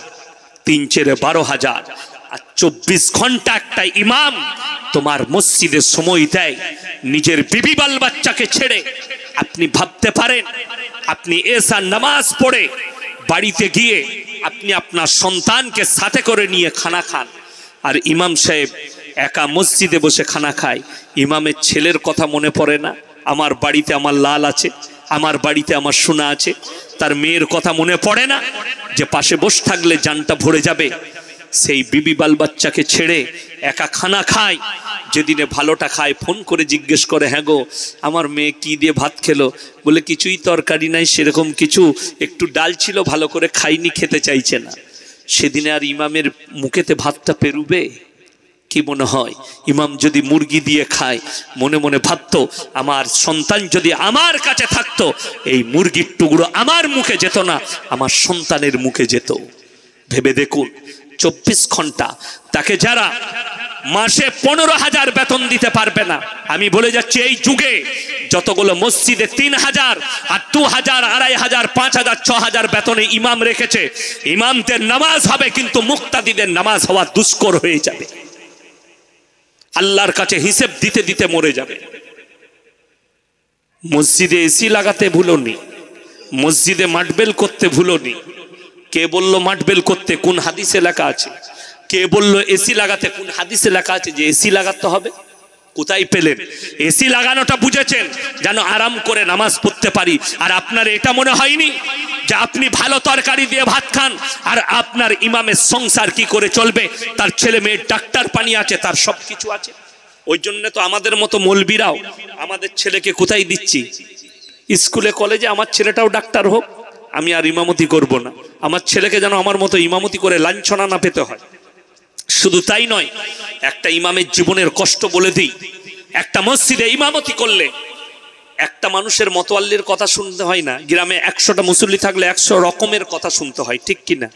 3 ছেড়ে 12,000। আর 24 ঘন্টা একটা ইমাম তোমার মসজিদে সময় দেয় নিজের বিবি বাল বাচ্চাকে ছেড়ে। আপনি ভাবতে পারেন আপনি এসা নামাজ পড়ে বাড়িতে গিয়ে আপনি আপনার সন্তানকে সাথে করে নিয়ে খানা খান, আর ইমাম সাহেব একা মসজিদে বসে খানা খায়। ইমামের ছেলের কথা মনে পড়ে না? আমার বাড়িতে আমার লাল আছে, আমার বাড়িতে আমার সোনা আছে, তার মেয়ের কথা মনে পড়ে না যে পাশে বসে থাকলে জানটা ভরে যাবে? সেই বিবি বাল বাচ্চাকে ছেড়ে একা খানা খায়। যেদিনে ভালোটা খায় ফোন করে জিজ্ঞেস করে, হ্যাঁ গো আমার মেয়ে কি দিয়ে ভাত খেলো? বলে কিছুই তরকারি নাই, সেরকম কিছু, একটু ডাল ছিল ভালো করে খাইনি, খেতে চাইছে না। সেদিনে আর ইমামের মুখেতে ভাতটা পেরুবে? কি মনে হয়? ইমাম যদি মুরগি দিয়ে খায়, মনে মনে ভাবতো আমার সন্তান যদি আমার কাছে থাকতো, এই মুরগির টুকরো আমার মুখে যেত না, আমার সন্তানের মুখে যেত। ভেবে দেখুন, 24 ঘন্টা তাকে যারা মাসে 15,000 বেতন দিতে পারবে না, আমি বলে যাচ্ছি এই যুগে যতগুলো মসজিদে 3,000 আর 2,000, 2,500, 5,000, 6,000 বেতনে ইমাম রেখেছে, ইমামদের নামাজ হবে কিন্তু মুক্তাদিদের নামাজ হওয়া দুষ্কর হয়ে যাবে। আল্লাহর কাছে হিসেব দিতে দিতে মরে যাবে। মসজিদে এসি লাগাতে ভুলোনি, মসজিদে মাটবেল করতে ভুলোনি। কে বলল মাটবেল করতে? কোন হাদিসে লেখা আছে? কে বলল এসি লাগাতে? কোন হাদিসে লেখা আছে যে এসি লাগাতে হবে? কোথায় পেলেন? এসি লাগানোটা বুঝেছেন যেন আরাম করে নামাজ পড়তে পারি। আর আপনার এটা মনে হয়নি যে আপনি ভালো তরকারি দিয়ে ভাত খান, আর আপনার ইমামের সংসার কি করে চলবে? তার ছেলে মেয়ে ডাক্তার পানি আছে, তার সব কিছু আছে। ওই জন্য তো আমাদের মতো মৌলবীরাও আমাদের ছেলেকে কোথায় দিচ্ছি? স্কুলে কলেজে আমার ছেলেটাও ডাক্তার হোক, আমি আর ইমামতি করব না, আমার ছেলেকে যেন আমার মতো ইমামতি করে লাঞ্ছনা না পেতে হয়। শুধু তাই নয়, একটা ইমামের জীবনের কষ্ট বলে দিই। একটা মসজিদে ইমামতি করলে একটা মানুষের মতোয়াল্লির কথা শুনতে হয় না, গ্রামে 100টা মুসল্লি থাকলে 100 রকমের কথা শুনতে হয়, ঠিক কিনা?